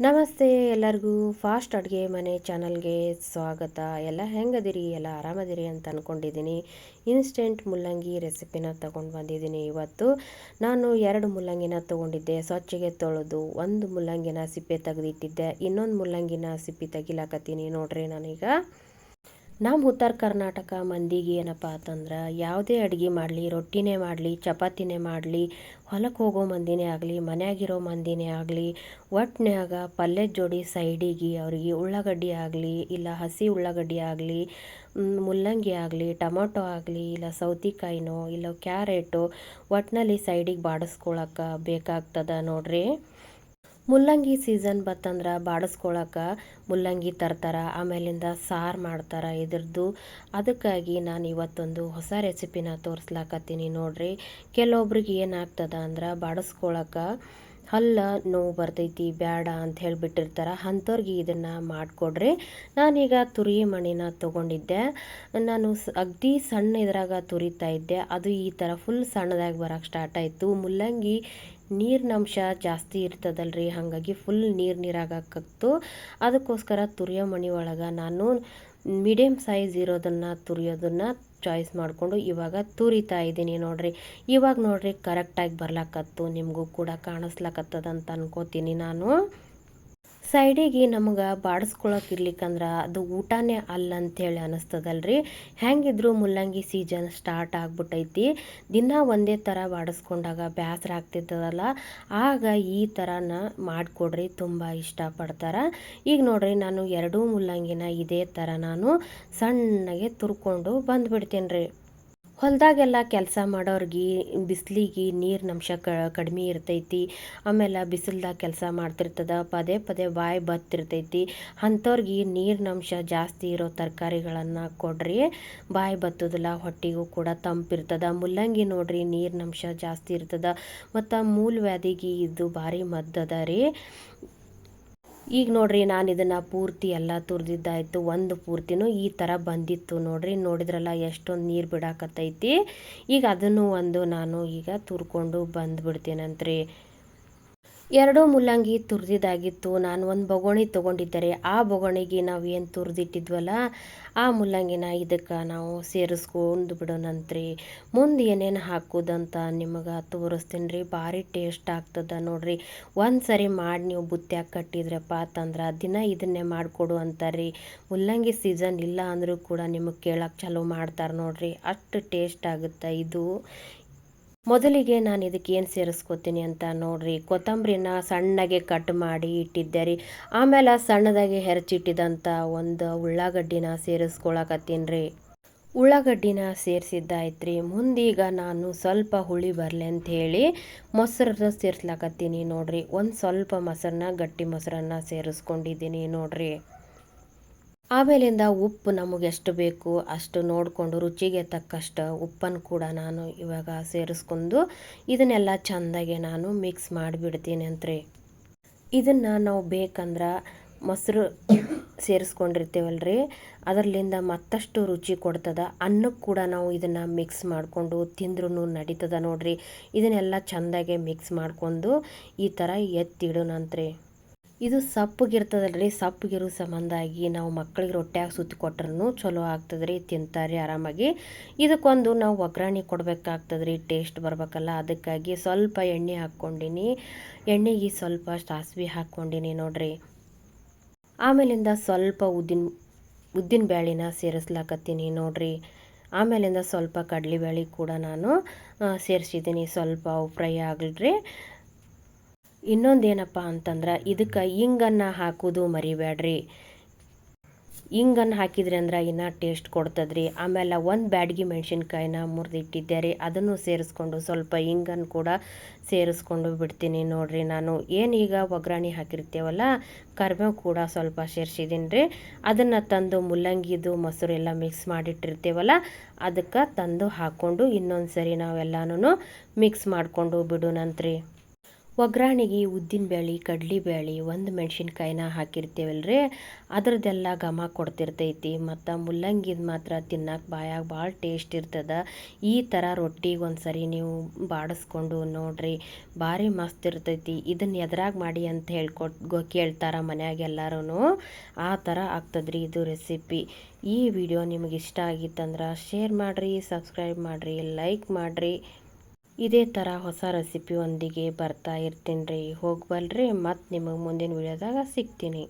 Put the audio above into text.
ನಮಸ್ತೆ ಎಲ್ಲರಿಗೂ ಫಾಸ್ಟ್ ಅಡುಗೆ ಮನೆ ಚಾನಲ್ಗೆ ಸ್ವಾಗತ. ಎಲ್ಲ ಹೆಂಗದಿರಿ? ಎಲ್ಲ ಆರಾಮದಿರಿ ಅಂತ ಅಂದ್ಕೊಂಡಿದ್ದೀನಿ. ಇನ್ಸ್ಟೆಂಟ್ ಮುಲ್ಲಂಗಿ ರೆಸಿಪಿನ ತೊಗೊಂಡು ಬಂದಿದ್ದೀನಿ. ಇವತ್ತು ನಾನು 2 ಮುಲ್ಲಂಗಿನ ತೊಗೊಂಡಿದ್ದೆ. ಸ್ವಚ್ಛಗೆ ತೊಳೆದು ಒಂದು ಮುಲ್ಲಂಗಿನ ಸಿಪ್ಪೆ ತೆಗೆದಿಟ್ಟಿದ್ದೆ. ಇನ್ನೊಂದು ಮುಲ್ಲಂಗಿನ ಸಿಪ್ಪೆ ತೆಗಿಲಾಕತ್ತೀನಿ ನೋಡ್ರಿ. ನಾನೀಗ ನಮ್ಮ ಉತ್ತರ ಕರ್ನಾಟಕ ಮಂದಿಗೆ ಏನಪ್ಪ ಅಂತಂದ್ರೆ ಯಾವುದೇ ಅಡುಗೆ ಮಾಡಲಿ, ರೊಟ್ಟಿನೇ ಮಾಡಲಿ, ಚಪಾತಿನೇ ಮಾಡಲಿ, ಹೊಲಕ್ಕೆ ಹೋಗೋ ಮಂದಿನೇ ಆಗಲಿ, ಮನ್ಯಾಗಿರೋ ಮಂದಿನೇ ಆಗಲಿ, ಒಟ್ಟಿನ್ಯಾಗ ಪಲ್ಯದ ಜೋಡಿ ಸೈಡಿಗೆ ಅವರಿಗೆ ಉಳ್ಳಾಗಡ್ಡಿ ಆಗಲಿ, ಇಲ್ಲ ಹಸಿ ಉಳ್ಳಾಗಡ್ಡಿ ಆಗಲಿ, ಮುಲ್ಲಂಗಿ ಆಗಲಿ, ಟೊಮೊಟೊ ಆಗಲಿ, ಇಲ್ಲ ಸೌತೆಕಾಯಿನೋ ಇಲ್ಲ ಕ್ಯಾರೆಟು, ಒಟ್ಟಿನಲ್ಲಿ ಸೈಡಿಗೆ ಬಾಡಿಸ್ಕೊಳಕ್ಕೆ ಬೇಕಾಗ್ತದ ನೋಡ್ರಿ. ಮುಲ್ಲಂಗಿ ಸೀಸನ್ ಬತ್ತಂದ್ರೆ ಬಾಡಿಸ್ಕೊಳಕ್ಕೆ ಮುಲ್ಲಂಗಿ ತರ್ತಾರೆ, ಆಮೇಲಿಂದ ಸಾರು ಮಾಡ್ತಾರೆ ಇದ್ರದ್ದು. ಅದಕ್ಕಾಗಿ ನಾನು ಇವತ್ತೊಂದು ಹೊಸ ರೆಸಿಪಿನ ತೋರಿಸ್ಲಾಕತ್ತೀನಿ ನೋಡ್ರಿ. ಕೆಲವೊಬ್ರಿಗೆ ಏನಾಗ್ತದ ಅಂದ್ರೆ ಬಾಡಿಸ್ಕೊಳಕ್ಕೆ ಹಲ್ಲ ನೋವು ಬರ್ತೈತಿ ಬೇಡ ಅಂತ ಹೇಳಿಬಿಟ್ಟಿರ್ತಾರೆ. ಅಂಥವ್ರಿಗೆ ಇದನ್ನು ಮಾಡಿಕೊಡ್ರಿ. ನಾನೀಗ ತುರಿ ಮಣಿನ ತೊಗೊಂಡಿದ್ದೆ. ನಾನು ಅಗದಿ ಸಣ್ಣ ಇದ್ರಾಗ ತುರಿತಾ ಇದ್ದೆ. ಅದು ಈ ಥರ ಫುಲ್ ಸಣ್ಣದಾಗಿ ಬರೋಕ್ಕೆ ಸ್ಟಾರ್ಟ್ ಆಯಿತು. ಮುಲ್ಲಂಗಿ ನೀರಿನಂಶ ಜಾಸ್ತಿ ಇರ್ತದಲ್ರಿ, ಹಾಗಾಗಿ ಫುಲ್ ನೀರಾಗಕತ್ತು. ಅದಕ್ಕೋಸ್ಕರ ತುರಿಯೋ ಮಣಿ ಒಳಗೆ ನಾನು ಮೀಡಿಯಮ್ ಸೈಜ್ ಇರೋದನ್ನು ತುರಿಯೋದನ್ನು ಚಾಯ್ಸ್ ಮಾಡಿಕೊಂಡು ಇವಾಗ ತುರಿತಾ ಇದ್ದೀನಿ ನೋಡ್ರಿ. ಇವಾಗ ನೋಡ್ರಿ ಕರೆಕ್ಟಾಗಿ ಬರ್ಲಾಕತ್ತು, ನಿಮಗೂ ಕೂಡ ಕಾಣಿಸ್ಲಾಕತ್ತದಂತ ಅನ್ಕೋತೀನಿ ನಾನು. ಸೈಡಿಗೆ ನಮಗೆ ಬಾಡಿಸ್ಕೊಳಕ್ಕೆ ಇರ್ಲಿಕ್ಕಂದ್ರೆ ಅದು ಊಟನೇ ಅಲ್ಲ ಅಂಥೇಳಿ ಅನ್ನಿಸ್ತದಲ್ರಿ. ಹೆಂಗಿದ್ರು ಮುಲ್ಲಂಗಿ ಸೀಸನ್ ಸ್ಟಾರ್ಟ್ ಆಗ್ಬಿಟ್ಟೈತಿ. ದಿನ ಒಂದೇ ಥರ ಬಾಡಿಸ್ಕೊಂಡಾಗ ಬೇಸರ ಆಗ್ತಿರ್ತದಲ್ಲ, ಆಗ ಈ ಥರನ ಮಾಡಿಕೊಡ್ರಿ, ತುಂಬ ಇಷ್ಟಪಡ್ತಾರೆ. ಈಗ ನೋಡ್ರಿ ನಾನು 2 ಮುಲ್ಲಂಗಿನ ಇದೇ ಥರ ನಾನು ಸಣ್ಣಗೆ ತುರ್ಕೊಂಡು ಬಂದುಬಿಡ್ತೀನಿ ರೀ. ಹೊಲದಾಗೆಲ್ಲ ಕೆಲಸ ಮಾಡೋರಿಗೆ ಬಿಸಿಲಿಗೆ ನೀರಿನಂಶ ಕಡಿಮೆ ಇರ್ತೈತಿ. ಆಮೇಲೆ ಬಿಸಿಲ್ದಾಗ ಕೆಲಸ ಮಾಡ್ತಿರ್ತದ, ಪದೇ ಪದೇ ಬಾಯಿ ಬತ್ತಿರ್ತೈತಿ. ಅಂಥವ್ರಿಗೆ ನೀರಿನಂಶ ಜಾಸ್ತಿ ಇರೋ ತರಕಾರಿಗಳನ್ನು ಕೊಡ್ರಿ, ಬಾಯಿ ಬತ್ತೋದಿಲ್ಲ, ಹೊಟ್ಟೆಗೂ ಕೂಡ ತಂಪಿರ್ತದ. ಮುಲ್ಲಂಗಿ ನೋಡ್ರಿ ನೀರಿನಂಶ ಜಾಸ್ತಿ ಇರ್ತದ ಮತ್ತು ಮೂಲವ್ಯಾಧಿಗೆ ಇದು ಭಾರಿ ಮದ್ದದ ರೀ. ಈಗ ನೋಡ್ರಿ ನಾನು ಇದನ್ನು ಪೂರ್ತಿ ಎಲ್ಲ ತುರಿದಿದ್ದಾಯಿತು. ಒಂದು ಪೂರ್ತಿನೂ ಈ ಥರ ಬಂದಿತ್ತು ನೋಡ್ರಿ. ನೋಡಿದ್ರಲ್ಲ ಎಷ್ಟೊಂದು ನೀರು ಬಿಡಾಕತ್ತೈತಿ. ಈಗ ಅದನ್ನು ಒಂದು ನಾನು ಈಗ ತುರ್ಕೊಂಡು ಬಂದುಬಿಡ್ತೀನಂತ್ರಿ. 2 ಮುಲ್ಲಂಗಿ ತುರಿದಿದ್ದಾಗಿತ್ತು. ನಾನು ಒಂದು ಬೊಗೋಣಿ ತೊಗೊಂಡಿದ್ದರೆ ಆ ಬೊಗೋಣಿಗೆ ನಾವು ಏನು ತುರಿದಿಟ್ಟಿದ್ವಲ್ಲ ಆ ಮುಲ್ಲಂಗಿನ ಇದಕ್ಕೆ ನಾವು ಸೇರಿಸ್ಕೊಂಡು ಬಿಡೋಣಂತ್ರಿ. ಮುಂದೆ ಏನೇನು ಹಾಕೋದಂತ ನಿಮಗೆ ತೋರಿಸ್ತೀನಿ ರೀ. ಭಾರಿ ಟೇಸ್ಟ್ ಆಗ್ತದ ನೋಡ್ರಿ. ಒಂದು ಸರಿ ಮಾಡಿ ನೀವು ಬುತ್ತ್ಯಾಗ ಕಟ್ಟಿದ್ರಪ್ಪ ಅಂತಂದ್ರೆ ದಿನ ಇದನ್ನೇ ಮಾಡಿಕೊಡು ಅಂತಾರ್ರಿ. ಮುಲ್ಲಂಗಿ ಸೀಸನ್ ಇಲ್ಲ ಅಂದರೂ ಕೂಡ ನಿಮಗೆ ಕೇಳಕ್ಕೆ ಚಲೋ ಮಾಡ್ತಾರೆ ನೋಡ್ರಿ, ಅಷ್ಟು ಟೇಸ್ಟ್ ಆಗುತ್ತೆ ಇದು. ಮೊದಲಿಗೆ ನಾನು ಇದಕ್ಕೆ ಏನು ಸೇರಿಸ್ಕೋತೀನಿ ಅಂತ ನೋಡ್ರಿ. ಕೊತ್ತಂಬರಿನ ಸಣ್ಣಗೆ ಕಟ್ ಮಾಡಿ ಇಟ್ಟಿದ್ದೆ ರೀ. ಆಮೇಲೆ ಸಣ್ಣದಾಗಿ ಹೆರಚಿಟ್ಟಿದಂಥ ಒಂದು ಉಳ್ಳಾಗಡ್ಡಿನ ಸೇರಿಸ್ಕೊಳಕತ್ತೀನಿ ರೀ. ಉಳ್ಳಾಗಡ್ಡಿನ ಸೇರಿಸಿದ್ದಾಯ್ತು. ಮುಂದೀಗ ನಾನು ಸ್ವಲ್ಪ ಹುಳಿ ಬರಲಿ ಅಂಥೇಳಿ ಮೊಸರನ್ನ ಸೇರಿಸ್ಲಾಕತ್ತೀನಿ ನೋಡ್ರಿ. ಒಂದು ಸ್ವಲ್ಪ ಮೊಸರನ್ನ, ಗಟ್ಟಿ ಮೊಸರನ್ನ ಸೇರಿಸ್ಕೊಂಡಿದ್ದೀನಿ ನೋಡ್ರಿ. ಆಮೇಲಿಂದ ಉಪ್ಪು ನಮಗೆ ಎಷ್ಟು ಬೇಕು ಅಷ್ಟು ನೋಡಿಕೊಂಡು ರುಚಿಗೆ ತಕ್ಕಷ್ಟು ಉಪ್ಪನ್ನು ಕೂಡ ನಾನು ಇವಾಗ ಸೇರಿಸ್ಕೊಂಡು ಇದನ್ನೆಲ್ಲ ಚೆಂದಾಗೆ ನಾನು ಮಿಕ್ಸ್ ಮಾಡಿಬಿಡ್ತೀನಿ ಅಂತ್ರಿ. ಇದನ್ನು ನಾವು ಬೇಕಂದ್ರೆ ಮೊಸರು ಸೇರಿಸ್ಕೊಂಡಿರ್ತೀವಲ್ರಿ, ಅದರಲ್ಲಿಂದ ಮತ್ತಷ್ಟು ರುಚಿ ಕೊಡ್ತದ. ಅನ್ನಕ್ಕೆ ಕೂಡ ನಾವು ಇದನ್ನು ಮಿಕ್ಸ್ ಮಾಡಿಕೊಂಡು ತಿಂದ್ರೂ ನಡೀತದ ನೋಡ್ರಿ. ಇದನ್ನೆಲ್ಲ ಚೆಂದಾಗೆ ಮಿಕ್ಸ್ ಮಾಡಿಕೊಂಡು ಈ ಥರ ಎತ್ತಿಡೋಣಂತ್ರಿ. ಇದು ಸಪ್ಪಗಿರ್ತದಲ್ರಿ, ಸಪ್ಪಗಿರೋ ಸಂಬಂಧಾಗಿ ನಾವು ಮಕ್ಕಳಿಗೆ ರೊಟ್ಟ್ಯಾಗ ಸುತ್ತಿ ಕೊಟ್ರೂ ಚಲೋ ಆಗ್ತದ್ರಿ, ತಿಂತಾರೆ ಆರಾಮಾಗಿ. ಇದಕ್ಕೊಂದು ನಾವು ಒಗ್ಗರಣೆ ಕೊಡಬೇಕಾಗ್ತದ್ರಿ, ಟೇಸ್ಟ್ ಬರ್ಬೇಕಲ್ಲ. ಅದಕ್ಕಾಗಿ ಸ್ವಲ್ಪ ಎಣ್ಣೆ ಹಾಕ್ಕೊಂಡಿನಿ. ಎಣ್ಣೆಗೆ ಸ್ವಲ್ಪ ಸಾಸಿವೆ ಹಾಕ್ಕೊಂಡಿನಿ ನೋಡ್ರಿ. ಆಮೇಲಿಂದ ಸ್ವಲ್ಪ ಉದ್ದಿನ ಬ್ಯಾಳಿನ ಸೇರಿಸ್ಲಾಕತ್ತೀನಿ ನೋಡ್ರಿ. ಆಮೇಲಿಂದ ಸ್ವಲ್ಪ ಕಡಲೆಬೇಳೆ ಕೂಡ ನಾನು ಸೇರಿಸಿದ್ದೀನಿ. ಸ್ವಲ್ಪ ಅವು ಫ್ರೈ ಆಗಲ್ರಿ. ಇನ್ನೊಂದೇನಪ್ಪ ಅಂತಂದ್ರೆ ಇದಕ್ಕೆ ಇಂಗನ್ನು ಹಾಕೋದು ಮರಿಬೇಡ್ರಿ. ಇಂಗನ್ನು ಹಾಕಿದ್ರಿ ಅಂದ್ರೆ ಇನ್ನೂ ಟೇಸ್ಟ್ ಕೊಡ್ತದ್ರಿ. ಆಮೇಲೆ ಒಂದು ಬ್ಯಾಡಗಿ ಮೆಣಸಿನ್ಕಾಯಿನ ಮುರಿದಿಟ್ಟಿದ್ದೆ ರೀ, ಅದನ್ನು ಸೇರಿಸ್ಕೊಂಡು ಸ್ವಲ್ಪ ಇಂಗನ್ನು ಕೂಡ ಸೇರಿಸ್ಕೊಂಡು ಬಿಡ್ತೀನಿ ನೋಡ್ರಿ. ನಾನು ಏನೀಗ ಒಗ್ಗರಣೆ ಹಾಕಿರ್ತೇವಲ್ಲ ಕರಿಬೇವು ಕೂಡ ಸ್ವಲ್ಪ ಸೇರಿಸಿದ್ದೀನಿ ರೀ. ಅದನ್ನು ತಂದು ಮುಲ್ಲಂಗಿದು ಮೊಸರು ಎಲ್ಲ ಮಿಕ್ಸ್ ಮಾಡಿಟ್ಟಿರ್ತೇವಲ್ಲ ಅದಕ್ಕೆ ತಂದು ಹಾಕ್ಕೊಂಡು ಇನ್ನೊಂದು ಸರಿ ನಾವೆಲ್ಲನೂ ಮಿಕ್ಸ್ ಮಾಡಿಕೊಂಡು ಬಿಡೋಣಂತ್ರಿ. ಒಗ್ಗರಣೆಗೆ ಉದ್ದಿನಬೇಳೆ ಕಡ್ಲೆಬೇಳೆ ಒಂದು ಮೆಣಸಿನ್ಕಾಯಿನ ಹಾಕಿರ್ತೀವಲ್ರಿ, ಅದ್ರದ್ದೆಲ್ಲ ಘಮ ಕೊಡ್ತಿರ್ತೈತಿ. ಮತ್ತು ಮುಲ್ಲಂಗಿದು ಮಾತ್ರ ತಿನ್ನಕ್ಕೆ ಬಾಯಾಗ ಭಾಳ ಟೇಸ್ಟ್ ಇರ್ತದೆ. ಈ ಥರ ರೊಟ್ಟಿಗೆ ಒಂದ್ಸರಿ ನೀವು ಬಾಡಿಸ್ಕೊಂಡು ನೋಡ್ರಿ, ಭಾರಿ ಮಸ್ತ್ ಇರ್ತೈತಿ. ಇದನ್ನು ಎದ್ರಾಗ ಮಾಡಿ ಅಂತ ಕೇಳ್ತಾರ ಮನ್ಯಾಗ ಎಲ್ಲರೂ. ಆ ಥರ ಆಗ್ತದ್ರಿ ಇದು ರೆಸಿಪಿ. ಈ ವಿಡಿಯೋ ನಿಮಗೆ ಇಷ್ಟ ಆಗಿತ್ತಂದ್ರೆ ಶೇರ್ ಮಾಡಿರಿ, ಸಬ್ಸ್ಕ್ರೈಬ್ ಮಾಡಿರಿ, ಲೈಕ್ ಮಾಡಿರಿ. ಇದೇ ಥರ ಹೊಸ ರೆಸಿಪಿ ಒಂದಿಗೆ ಬರ್ತಾ ಇರ್ತೀನಿ ರೀ. ಹೋಗ್ಬಲ್ರಿ, ಮತ್ತು ನಿಮಗೆ ಮುಂದಿನ ವಿಡಿಯೋದಾಗ ಸಿಗ್ತೀನಿ.